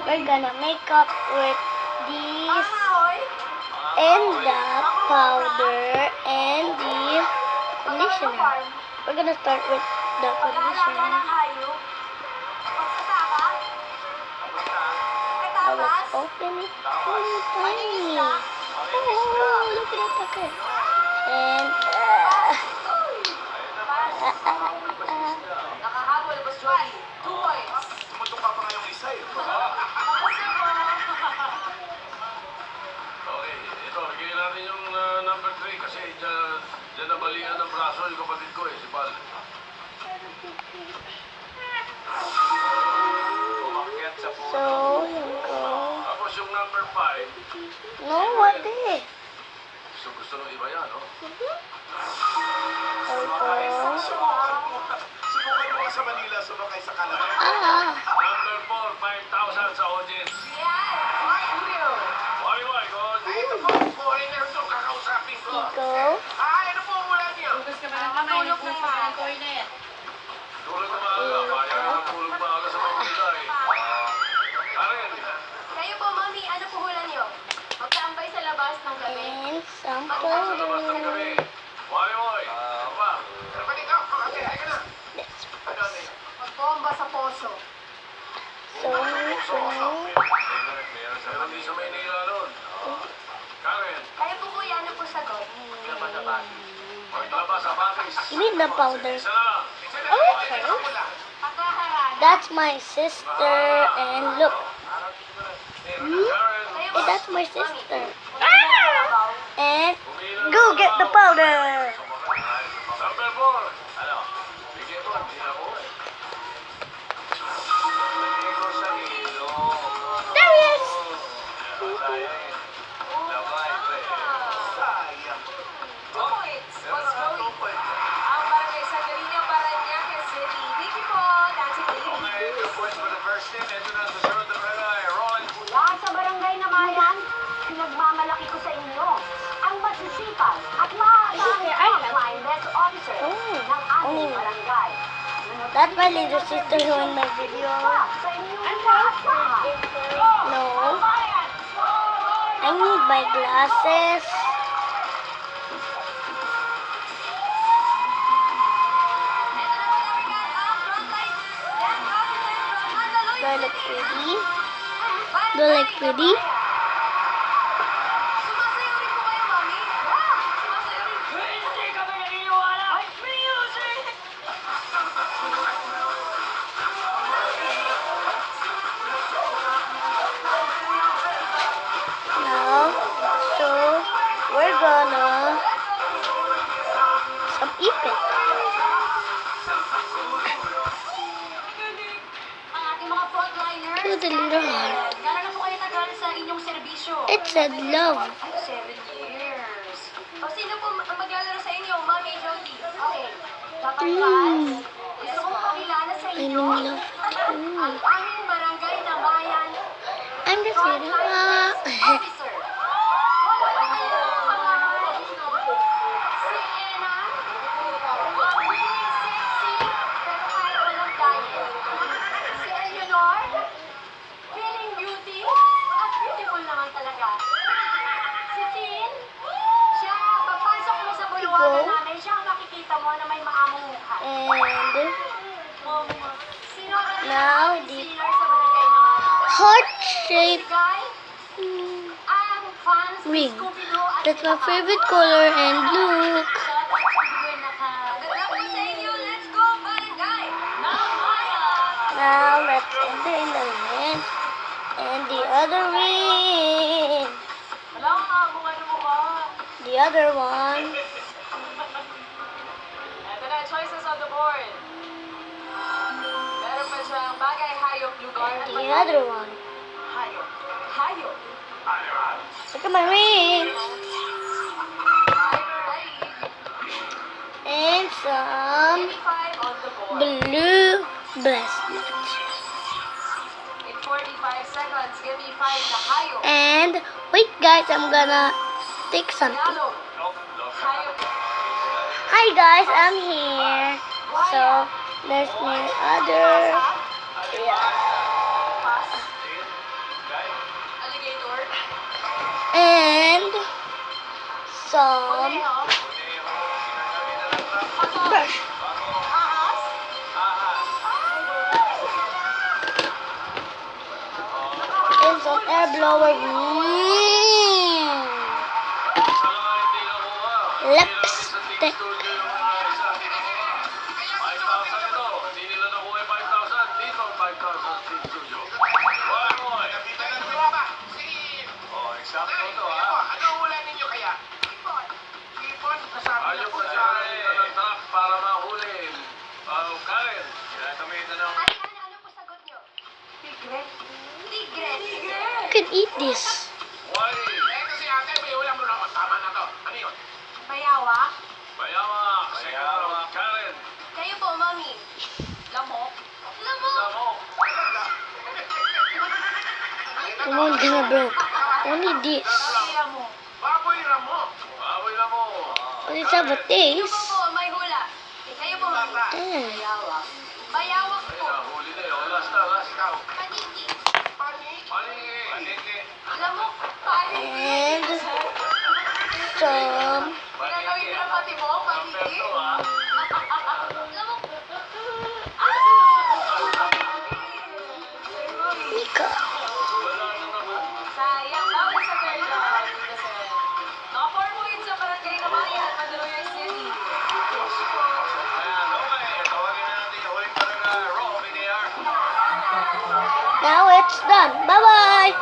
we're gonna make up with this and the powder and the conditioner. We're gonna start with the conditioner. Now let's open it. Oh, tiny. Oh, look at that packet. And Nakahabol, Boss Joey. 2 points. Tumutok ka pa ngayong isa eh. Okay, ito, bigyan natin yung number 3 kasi dyan nabalian ng braso yung kapatid ko eh, si Pal. Umakyat sa puno. so, here we go. Tapos yung number 5, No, what is? gusto ng iba yan, no? Sumakay mo sa Manila, sumakay sa Kalahari. Number 4, 5,000 sa audience. Why, God? Ito po, foreigner to, kakausapin ko. Iko. Ano po mula niyo? Hugas ka ba ng kamay? Nagpupo ka ng toilet. Tulog na maaga, bayan na tulog maaga sa Manila eh. Karen, Kayo po, Mami, ano po hula niyo? Magtambay sa labas ng gabi. And some sa labas ng powder. gabi. Why? Ano ba? Kapatid ka, pakati, ay ka na. Let's Ano, ano yun? Magbomba sa poso. So, here we go. Meron sa Maynila nun. Karen, Kayo po, Kuya, ano po sagot? maglabas sa batis. You need the powder. Isa lang. Okay. Pagkaharana. That's my sister. And look. Karen, Hey, that's my sister. And go get the powder. number 4. Ano? Bigyan mo, hindi ako eh. Bigyan ko sa ilo. There he is. Sayang. Labay ko eh. Sayang. 2 points. Boss Joey. Ang barangay sa Garina, Parañaque City. Vicky po, dancing lady. Okay, 2 points for the first team. Ito na susunod na pala eh. Rolling. Lahat sa barangay na mayan, pinagmamalaki ko sa inyo ang masisipag at maaasahang frontline desk officer ng aming barangay. That's my little sister who in my video. Sa inyong lahat. No. I need my glasses. Do I look pretty? Do I look pretty? Sumasayaw rin po kayo, Mami? Sumasayaw rin. Hindi kami naniniwala. Music! Now, so we're gonna some ipit. Ang ating mga frontliners. To the little one. Gano'n na po kayo tagal sa inyong serbisyo? It said love. 7 years. O sino po ang maglalaro sa inyo, Mami Jody? Okay, kapatid, Gusto kong pakilala sa I'm in inyo love. ang aming barangay na bayan I'm just kidding. officer. Wala na kayong pangalan. Si Ena, mabilis, sexy, pero kahit walang diet. Si Eleanor, feeling beauty, at beautiful naman talaga. Si Tin, siya, pagpasok mo sa bulwagan Ikaw? namin, siya ang makikita mo na may maamong mukha. And Sino ang Now, the senior sa barangay naman? heart Si shape Guy, ang fans ni ring. Scooby-Doo at That's my sila favorite color. And look. Good luck po sa inyo. Let's go, barangay! Now, Maya! Now let's enter in the ring. And the other ring. Wala ang abong ano mo ba? The other one. Ito na, choices on the board. Meron pa siyang bagay, hayop, lugar, at The other one. hayop. Hayop. Look at my ring. And some 85 on the board. blue bracelet. In 45 seconds, give me 5 na hayop. And wait guys, I'm gonna take something. Yellow. Hayop. Hi guys, I'm here. So there's my other. Yeah. Pass. some brush Ahas? and some air blower. Lipstick. 5,000 ito. Hindi nila nakuha yung 5,000. Dito, 5,000 Steve Studio. Hoy, hoy. Oh, eksakto to, ha? Ayaw ko siya ng truck para mahuli. Karen, ginagamit na ng... Ano po sagot niyo? Tigres. Tigres. You can eat this. Why? Bayawa? Bayawa. Bayawa. Karen. Kayo po, mami. Lamok? Lamok! Lamok. Come on, gonna broke. Only this. Lamok. Baboy na mo. Baboy na mo. But it's have a Ito taste. po, may hula. Kayo po, mami. Mm. Bayawa. Bayawak Ay, po. nahuli na yun. Last na, last. Paniki. Paniki. Paniki. Lamok. Paniki. And some Pinagawin ko na pati mo, paniki. Perfecto, ha? Lamok. Mika. Wala na naman. Sayang. Bawal sa third round. Kasi naka 4 points sa barangay na Marian, Mandaluyong City. Ayan, okay. Tawagin na natin yung huling talaga. Roll, BDR. Now it's done. Bye bye.